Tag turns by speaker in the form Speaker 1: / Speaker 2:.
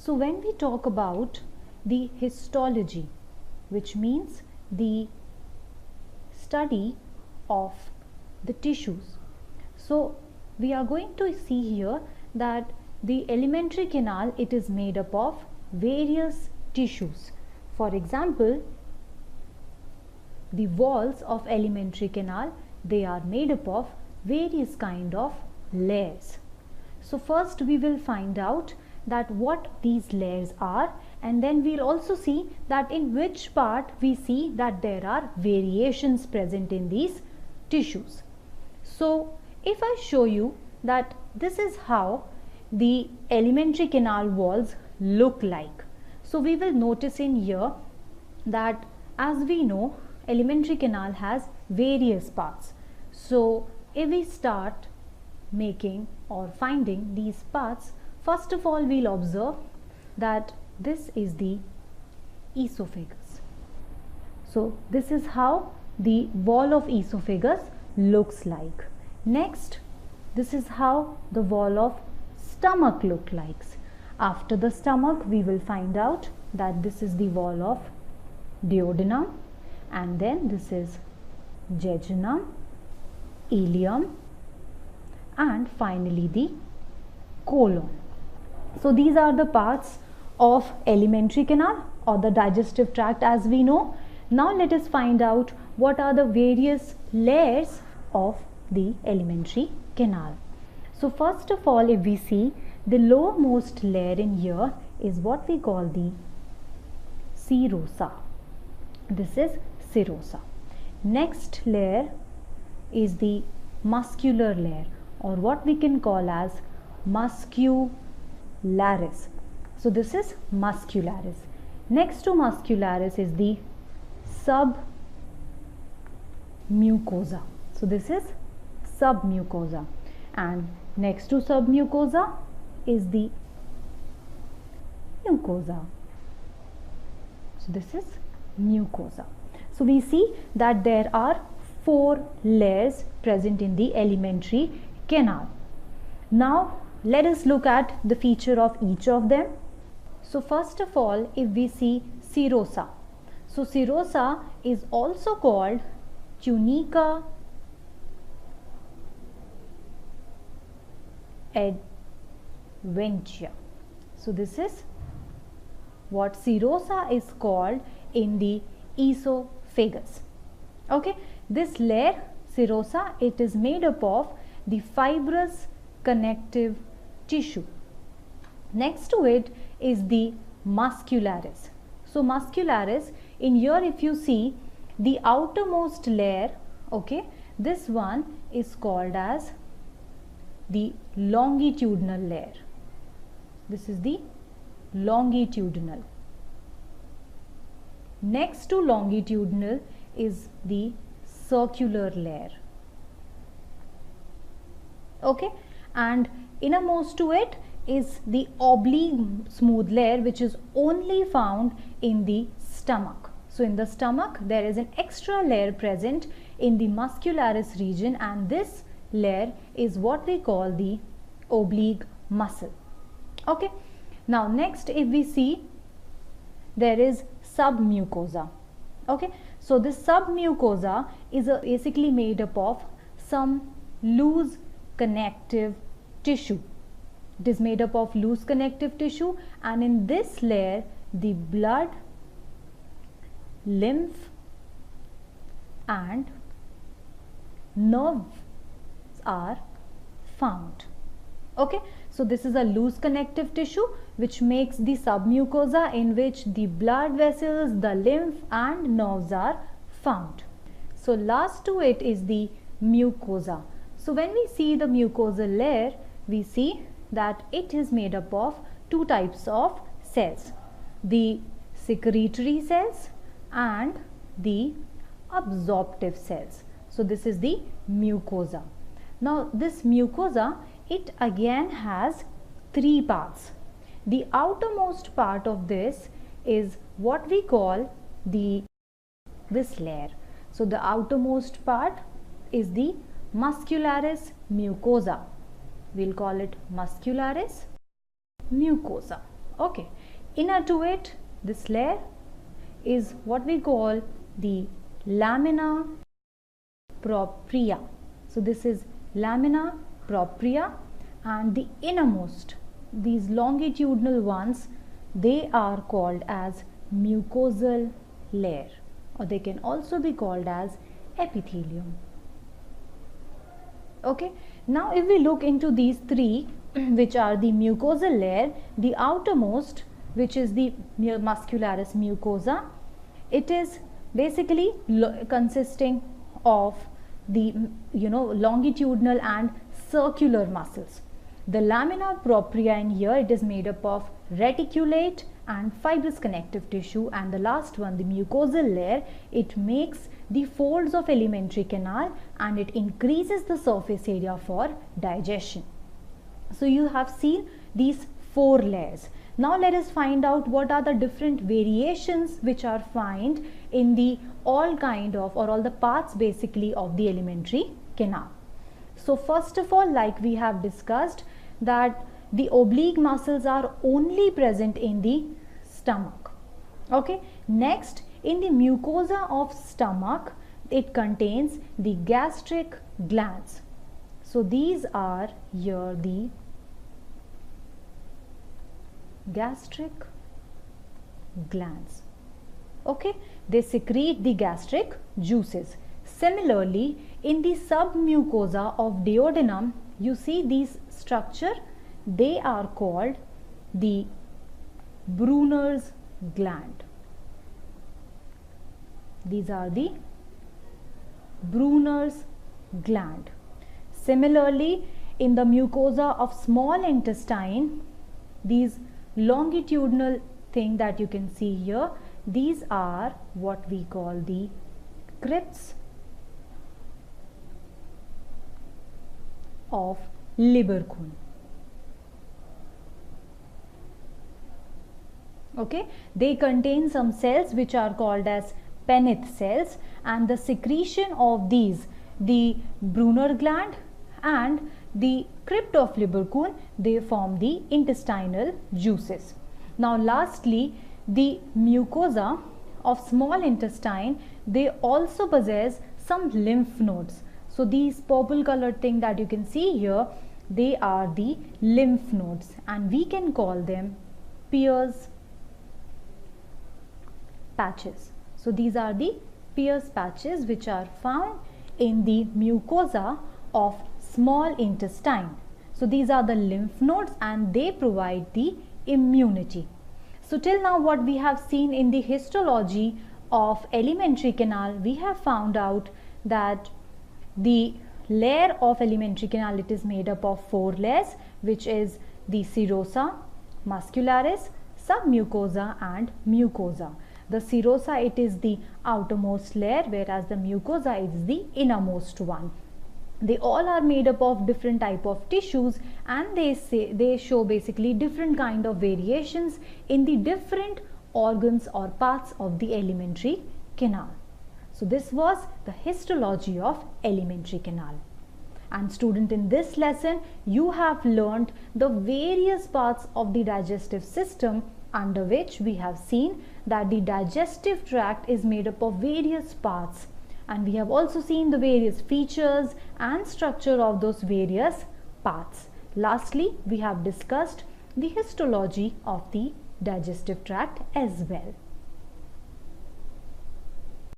Speaker 1: So when we talk about the histology, which means the study of the tissues, so we are going to see here that the alimentary canal, it is made up of various tissues. For example, the walls of alimentary canal, they are made up of various kind of layers. So first we will find out that what these layers are, and then we'll also see that in which part we see that there are variations present in these tissues. So if I show you that this is how the alimentary canal walls look like, so we will notice in here that, as we know, alimentary canal has various parts. So if we start making or finding these parts, first of all we'll observe that this is the esophagus. So this is how the wall of esophagus looks like. Next, this is how the wall of stomach looks like. After the stomach, we will find out that this is the wall of duodenum, and then this is jejunum, ileum, and finally the colon. So these are the parts of alimentary canal or the digestive tract as we know. Now let us find out what are the various layers of the alimentary canal. So first of all, if we see, the lowermost layer in here is what we call the serosa. This is serosa. Next layer is the muscular layer, or what we can call as muscularis. So this is muscularis. Next to muscularis is the submucosa. So this is submucosa, and next to submucosa is the mucosa. So this is mucosa. So we see that there are 4 layers present in the alimentary canal. Now let us look at the feature of each of them. So first of all, if we see serosa, so serosa is also called tunica adventia. So this is what serosa is called in the esophagus. Okay, this layer serosa, it is made up of the fibrous connective tissue. Next to it is the muscularis. So muscularis, in here if you see the outermost layer, okay, this one is called as the longitudinal layer. This is the longitudinal. Next to longitudinal is the circular layer. Okay, and innermost to it is the oblique smooth layer, which is only found in the stomach. So in the stomach there is an extra layer present in the muscularis region, and this layer is what we call the oblique muscle. Okay, now next if we see, there is submucosa. Okay, so this submucosa is basically made up of some loose connective tissue. It is made up of loose connective tissue, and in this layer the blood, lymph and nerves are found. Okay, so this is a loose connective tissue which makes the submucosa, in which the blood vessels, the lymph and nerves are found. So last to it is the mucosa. So when we see the mucosal layer, we see that it is made up of 2 types of cells, the secretory cells and the absorptive cells. So this is the mucosa. Now this mucosa, it again has 3 parts. The outermost part of this is what we call this layer. So the outermost part is the muscularis mucosa. We'll call it muscularis mucosa. Okay, inner to it, this layer is what we call the lamina propria. So this is lamina propria, and the innermost, these longitudinal ones, they are called as mucosal layer, or they can also be called as epithelium. Okay, now if we look into these three, which are the mucosal layer, the outermost, which is the muscularis mucosa, it is basically consisting of the longitudinal and circular muscles. The lamina propria in here, it is made up of reticulate and fibrous connective tissue, and the last one, the mucosal layer, it makes the folds of alimentary canal and it increases the surface area for digestion. So you have seen these 4 layers. Now let us find out what are the different variations which are found in the all the parts basically of the alimentary canal. So first of all, like we have discussed, that the oblique muscles are only present in the stomach. Okay, next, in the mucosa of stomach, it contains the gastric glands. So these are here the gastric glands. Okay, they secrete the gastric juices. Similarly, in the submucosa of duodenum, you see these structure, they are called the Brunner's gland. These are the Brunner's gland. Similarly, in the mucosa of small intestine, these longitudinal thing that you can see here, these are what we call the crypts of Lieberkühn. Okay, they contain some cells which are called as Penneth cells, and the secretion of these, the Brunner gland and the crypt of Lieberkühn, they form the intestinal juices. Now lastly, the mucosa of small intestine, they also possess some lymph nodes. So these purple colored thing that you can see here, they are the lymph nodes, and we can call them Pierce patches. So these are the Pierce patches which are found in the mucosa of small intestine. So these are the lymph nodes and they provide the immunity. So till now what we have seen in the histology of alimentary canal, we have found out that the layer of alimentary canal, it is made up of 4 layers, which is the serosa, muscularis, submucosa and mucosa. The serosa, it is the outermost layer, whereas the mucosa is the innermost one. They all are made up of different type of tissues, and they show basically different kind of variations in the different organs or parts of the alimentary canal. So this was the histology of alimentary canal. And student, in this lesson you have learned the various parts of the digestive system, under which we have seen that the digestive tract is made up of various parts, and we have also seen the various features and structure of those various parts. Lastly, we have discussed the histology of the digestive tract as well.